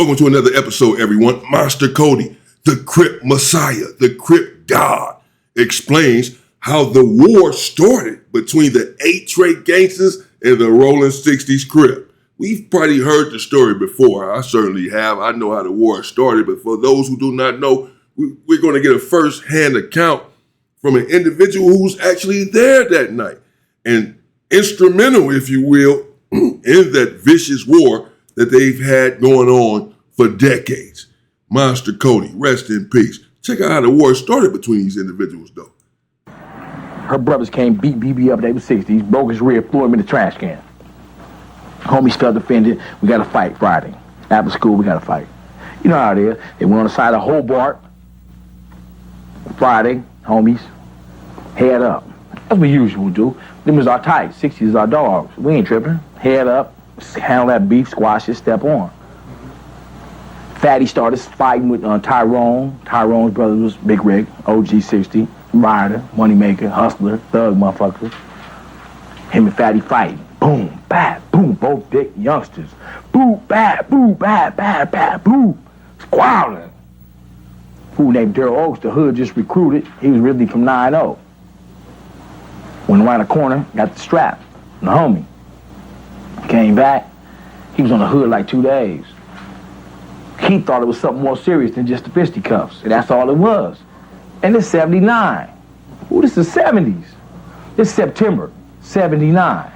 Welcome to another episode, everyone. Monster Cody, the Crip Messiah, the Crip God, explains how the war started between the 8 Trey gangsters and the Rollin 60's Crip. We've probably heard the story before. I certainly have. I know how the war started, but for those who do not know, we're going to get a first-hand account from an individual who's actually there that night and instrumental, if you will, in that vicious war that they've had going on for decades. Monster Cody, rest in peace. Check out how the war started between these individuals, though. Her brothers came, beat BB up, they were 60s, broke his rear, threw him in the trash can. Homies felt offended. We got to fight Friday. After school, we got to fight. You know how it is. They went on the side of Hobart. Friday, homies, head up. That's what we usually do. Them is our type. 60s is our dogs. We ain't tripping. Head up, handle that beef, squash it, step on. Fatty started fighting with Tyrone. Tyrone's brother was Big Rick, OG 60, rider, moneymaker, hustler, thug motherfucker. Him and Fatty fighting. Boom, bad, boom, both big youngsters. Boo, bad, boo, bad, bad, bad, boo. Squalling. Fool named Daryl Oaks, the hood just recruited. He was really from 9-0. Went around the corner, got the strap. The homie. Came back. He was on the hood like 2 days. He thought it was something more serious than just the fisticuffs. And that's all it was. And it's 79. Ooh, this is 70s. It's September 79.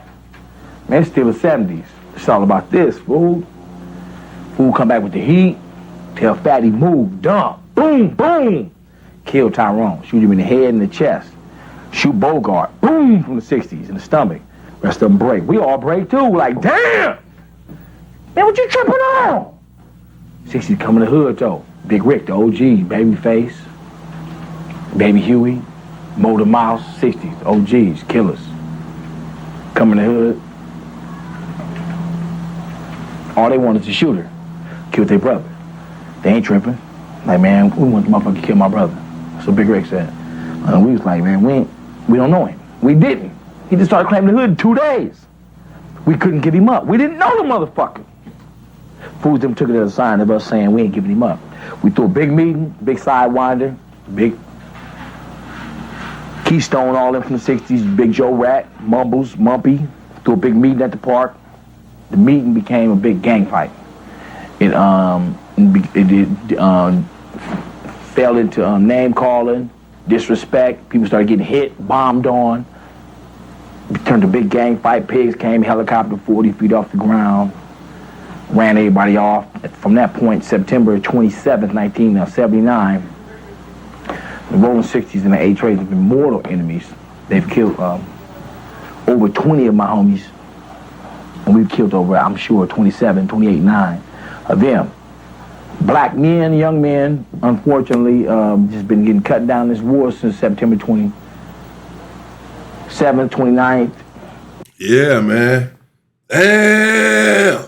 Man, it's still the 70s. It's all about this, fool. Fool come back with the heat. Tell Fatty move, dump. Boom, boom. Kill Tyrone. Shoot him in the head and the chest. Shoot Bogart. Boom, from the 60s in the stomach. Rest of them break. We all break too. We're like, damn. Man, what you tripping on? 60s coming to the hood though. Big Rick, the OG, Babyface, Baby Huey, Motor Mouse, 60s, OGs, killers. Coming to the hood. All they want is to shoot her. Kill their brother. They ain't tripping. Like, man, we want the motherfucker to kill my brother. That's what Big Rick said. We was like, man, we don't know him. We didn't. He just started claiming the hood in 2 days. We couldn't give him up. We didn't know the motherfucker. Fools them took it as a sign of us saying we ain't giving him up. We threw a big meeting, big sidewinder, big Keystone, all in from the 60s, Big Joe Rat, Mumbles, Mumpy. Threw a big meeting at the park. The meeting became a big gang fight. It fell into name calling, disrespect. People started getting hit, bombed on. It turned to a big gang fight. Pigs came, helicopter 40 feet off the ground, ran everybody off. From that point, September 27th, 1979, the Rollin 60s and the 8 Trays have been mortal enemies. They've killed over 20 of my homies. And we've killed over, I'm sure, 27, 28, 9 of them. Black men, young men, unfortunately, just been getting cut down in this war since September 27th, 29th. Yeah, man. Damn.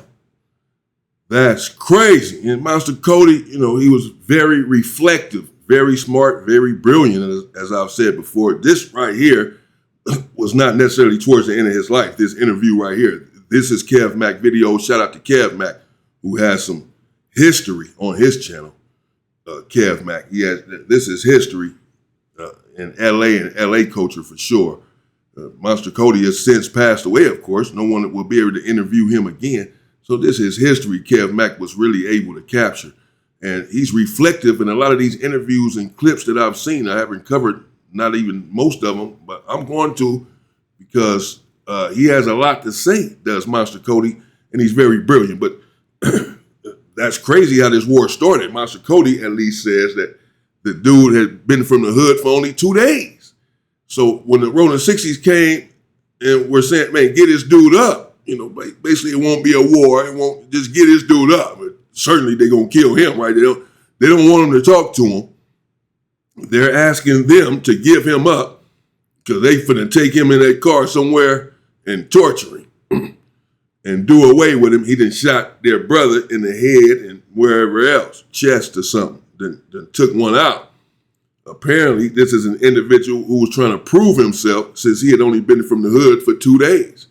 That's crazy. And Monster Cody, you know, he was very reflective, very smart, very brilliant, as I've said before. This right here was not necessarily towards the end of his life, this interview right here. This is Kev Mac video. Shout out to Kev Mac, who has some history on his channel. Kev Mac, this is history in LA and LA culture for sure. Monster Cody has since passed away, of course. No one will be able to interview him again. So this is history Kev Mac was really able to capture. And he's reflective in a lot of these interviews and clips that I've seen. I haven't covered not even most of them, but I'm going to, because he has a lot to say, does Monster Cody, and he's very brilliant. But that's crazy how this war started. Monster Cody at least says that the dude had been from the hood for only 2 days. So when the Rollin 60s came and we're saying, man, get this dude up, you know, basically it won't be a war. It won't just get this dude up. But certainly they're going to kill him, right? They don't want him to talk to him. They're asking them to give him up because they finna take him in that car somewhere and torture him and do away with him. He done shot their brother in the head and wherever else, chest or something, then took one out. Apparently, this is an individual who was trying to prove himself since he had only been from the hood for 2 days.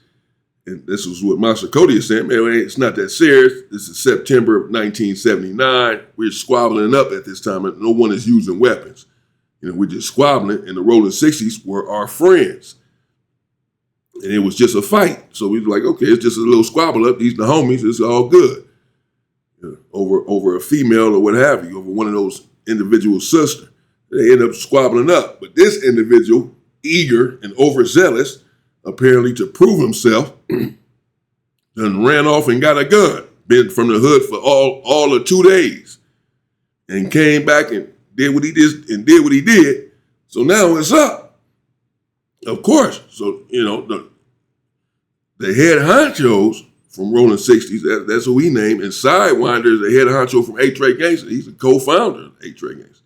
And this was what Master Cody is saying, man, it's not that serious. This is September of 1979. We're squabbling up at this time, and no one is using weapons. We're just squabbling, and the Rollin 60's were our friends. And it was just a fight. So we were like, okay, it's just a little squabble up. These are the homies. It's all good. Over a female or what have you, over one of those individual sisters. They end up squabbling up. But this individual, eager and overzealous, apparently to prove himself, then ran off and got a gun. Been from the hood for all of 2 days. And came back and did what he did. So now it's up. Of course. So, the head honchos from Rollin 60's, that's who he named, and Sidewinder is the head honcho from 8 Gangsta. He's a co-founder of 8 Gangsta.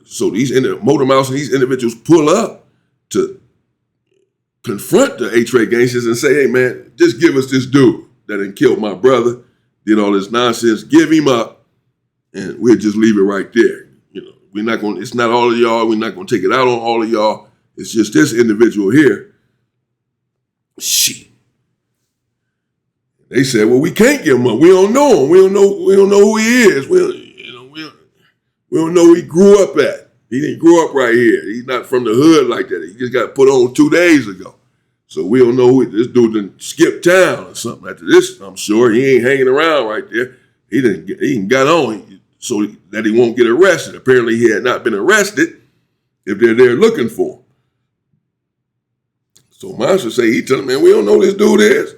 So these Motor Mouse and these individuals pull up to confront the 8 Gangsters and say, hey man, just give us this dude that done killed my brother, did all this nonsense, give him up, and we'll just leave it right there. We're not going, it's not all of y'all, we're not going to take it out on all of y'all. It's just this individual here. Shit. They said, well, we can't give him up. We don't know him. We don't know who he is. We don't know who he grew up at. He didn't grow up right here. He's not from the hood like that. He just got put on 2 days ago. So we don't know who this dude done skipped town or something after this. I'm sure he ain't hanging around right there. He got on so that he won't get arrested. Apparently he had not been arrested if they're there looking for him. So Monster say, he tell him, man, we don't know who this dude is.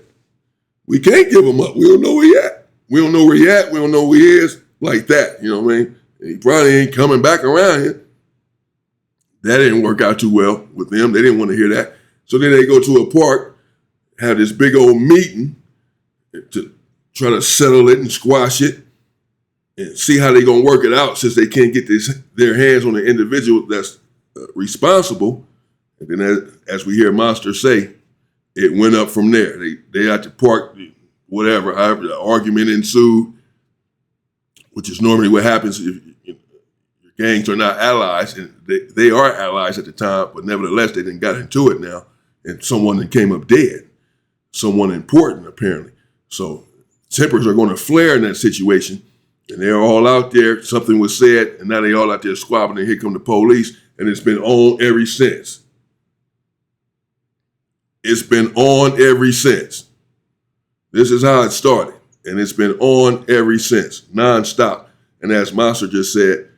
We can't give him up. We don't know where he at. We don't know where he at. We don't know who he is. Like that, you know what I mean? And he probably ain't coming back around here. That didn't work out too well with them. They didn't want to hear that. So then they go to a park, have this big old meeting to try to settle it and squash it and see how they're going to work it out since they can't get their hands on the individual that's responsible. And then as we hear Monster say, it went up from there. They at the park, whatever, however, the argument ensued, which is normally what happens if your gangs are not allies, and they are allies at the time, but nevertheless, they didn't got into it now, and someone that came up dead, someone important apparently. So tempers are going to flare in that situation, and they're all out there. Something was said, and now they all out there squabbling, and here come the police, and it's been on ever since. It's been on ever since. This is how it started, and it's been on ever since, nonstop. And as Monster just said,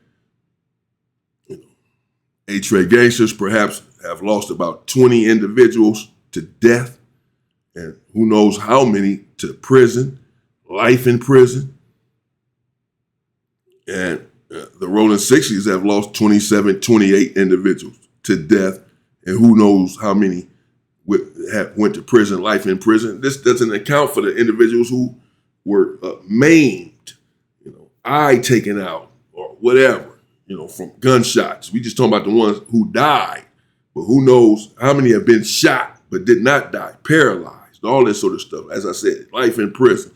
8 Gangsters perhaps have lost about 20 individuals to death, and who knows how many to prison, life in prison. And the Rollin 60's have lost 27, 28 individuals to death, and who knows how many went to prison, life in prison. This doesn't account for the individuals who were maimed, eye taken out or whatever, from gunshots. We just talking about the ones who died, but who knows how many have been shot but did not die, paralyzed, all this sort of stuff. As I said, life in prison.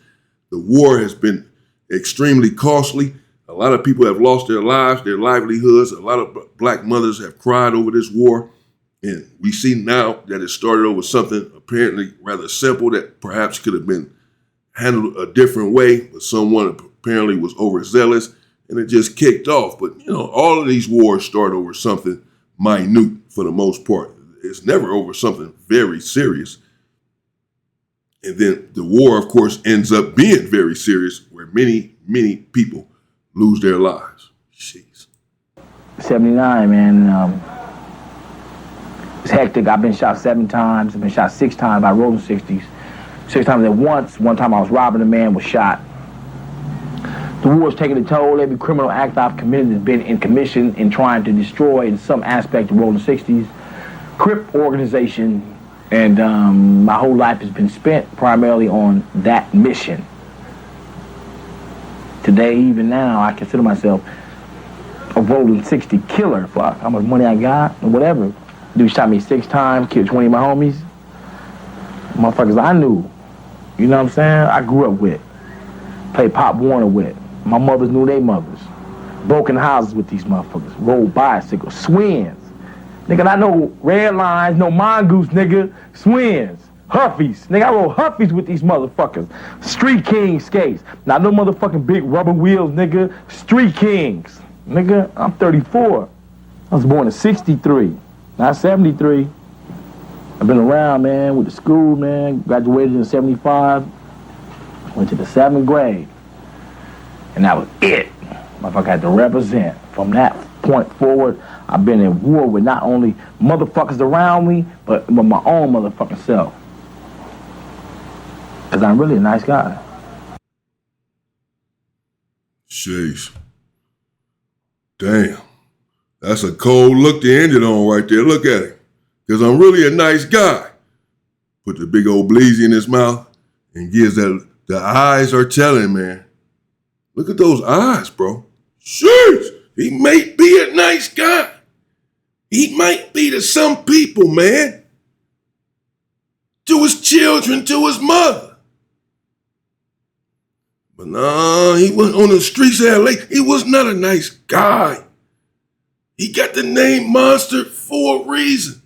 The war has been extremely costly. A lot of people have lost their lives, their livelihoods. A lot of black mothers have cried over this war. And we see now that it started over something apparently rather simple that perhaps could have been handled a different way, but someone apparently was overzealous and it just kicked off. But, all of these wars start over something minute for the most part. It's never over something very serious. And then the war, of course, ends up being very serious where many, many people lose their lives. Jeez. 79, man. It's hectic. I've been shot 7 times. I've been shot 6 times by Rollin 60's. 6 times at once. One time I was robbing a man, was shot. The war's taking a toll. Every criminal act I've committed has been in commission in trying to destroy in some aspect of Rollin 60's Crip organization. And my whole life has been spent primarily on that mission. Today, even now, I consider myself a Rollin 60 killer. Fuck, how much money I got or whatever. Dude shot me 6 times, killed 20 of my homies. Motherfuckers I knew. You know what I'm saying? I grew up with. Played Pop Warner with. My mothers knew their mothers. Broken houses with these motherfuckers. Rolled bicycles. Swins. Nigga, I know red lines, no mongoose, nigga, swins, huffies. Nigga, I rode huffies with these motherfuckers. Street King skates. Now, no motherfucking big rubber wheels, nigga. Street Kings. Nigga, I'm 34. I was born in 63, not 73. I've been around, man, with the school, man. Graduated in 75. Went to the 7th grade. And that was it. Motherfucker had to represent. From that point forward, I've been in war with not only motherfuckers around me, but with my own motherfucking self. Because I'm really a nice guy. Sheesh. Damn. That's a cold look to end it on right there. Look at it. Because I'm really a nice guy. Put the big old bleezy in his mouth and gives that, the eyes are telling, man. Look at those eyes, bro. Sheesh. He may be a nice guy. He might be to some people, man. To his children, to his mother. But nah, he was on the streets of LA. He was not a nice guy. He got the name Monster for a reason.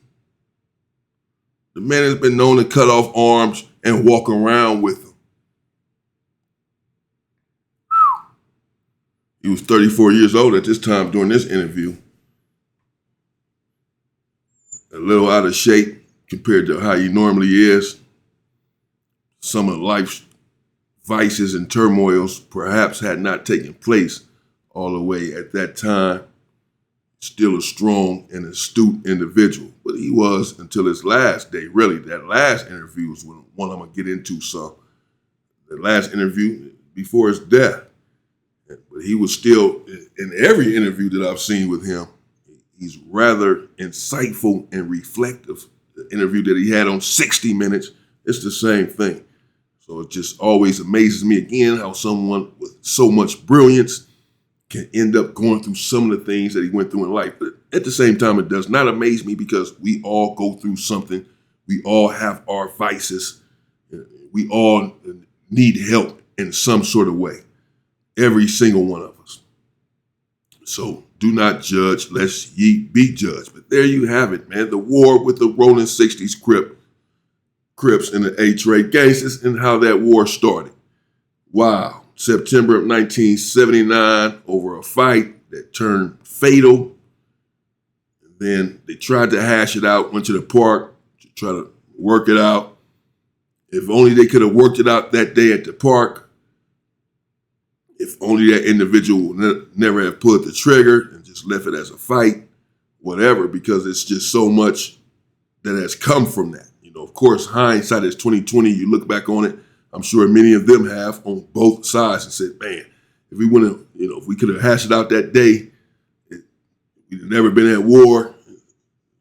The man has been known to cut off arms and walk around with them. He was 34 years old at this time during this interview. A little out of shape compared to how he normally is. Some of life's vices and turmoils perhaps had not taken place all the way at that time. Still a strong and astute individual, but he was until his last day. Really, that last interview was one I'm gonna get into. So, the last interview before his death, but he was still in every interview that I've seen with him. He's rather insightful and reflective. The interview that he had on 60 Minutes, it's the same thing. So it just always amazes me again how someone with so much brilliance can end up going through some of the things that he went through in life. But at the same time, it does not amaze me because we all go through something. We all have our vices. We all need help in some sort of way. Every single one of us. So do not judge lest ye be judged. But there you have it, man. The war with the Rollin 60's Crips and the A-Trade gangsters and how that war started. Wow. September of 1979 over a fight that turned fatal. And then they tried to hash it out, went to the park to try to work it out. If only they could have worked it out that day at the park. If only that individual would never have pulled the trigger and just left it as a fight, whatever, because it's just so much that has come from that. You know, of course, hindsight is 2020. You look back on it, I'm sure many of them have on both sides and said, man, if we wouldn't have, if we could have hashed it out that day, we'd have never been at war.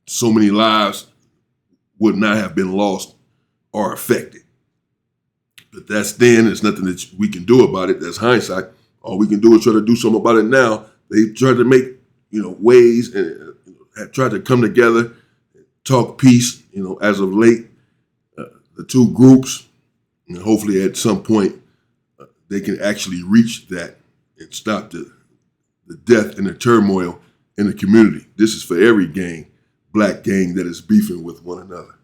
So many lives would not have been lost or affected. But that's then. There's nothing that we can do about it. That's hindsight. All we can do is try to do something about it now. They tried to make, ways and have tried to come together, talk peace, as of late, the two groups, and hopefully at some point they can actually reach that and stop the death and the turmoil in the community. This is for every gang, black gang that is beefing with one another.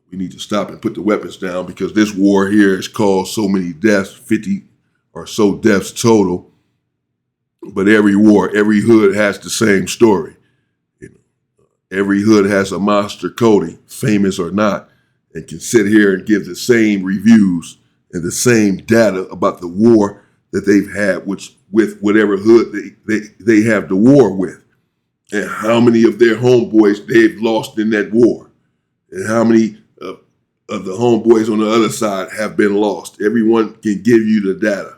We need to stop and put the weapons down because this war here has caused so many deaths, 50 or so deaths total. But every war, every hood has the same story. Every hood has a monster Cody, famous or not, and can sit here and give the same reviews and the same data about the war that they've had, with whatever hood they have the war with, and how many of their homeboys they've lost in that war, and how many of the homeboys on the other side have been lost. Everyone can give you the data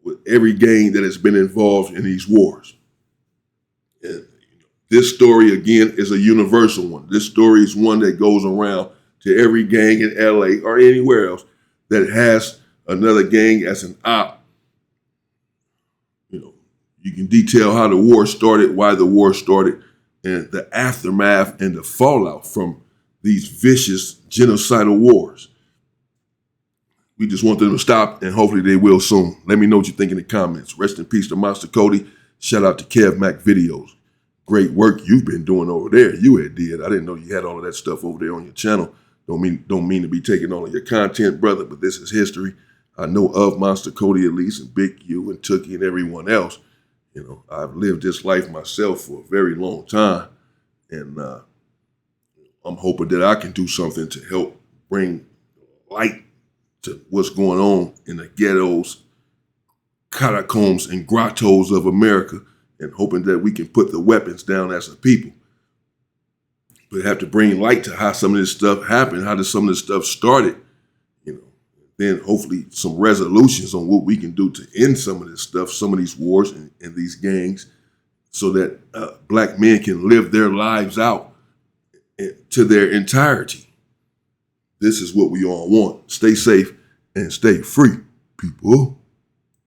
with every gang that has been involved in these wars. And this story, again, is a universal one. This story is one that goes around to every gang in LA or anywhere else that has another gang as an op. You can detail how the war started, why the war started, and the aftermath and the fallout from these vicious genocidal wars. We just want them to stop, and hopefully they will soon. Let me know what you think in the comments. Rest in peace to Monster Cody. Shout out to Kev Mac Videos. great work you've been doing over there. You had did. I didn't know you had all of that stuff over there on your channel. Don't mean to be taking all of your content, brother, but this is history. I know of Monster Cody at least, and Big U and Tookie and everyone else. You know, I've lived this life myself for a very long time, and I'm hoping that I can do something to help bring light to what's going on in the ghettos, catacombs, and grottos of America, and hoping that we can put the weapons down as a people. But have to bring light to how some of this stuff happened, how some of this stuff started, you know. Then hopefully some resolutions on what we can do to end some of this stuff, some of these wars and these gangs, so that black men can live their lives out to their entirety. This is what we all want. Stay safe and stay free, people.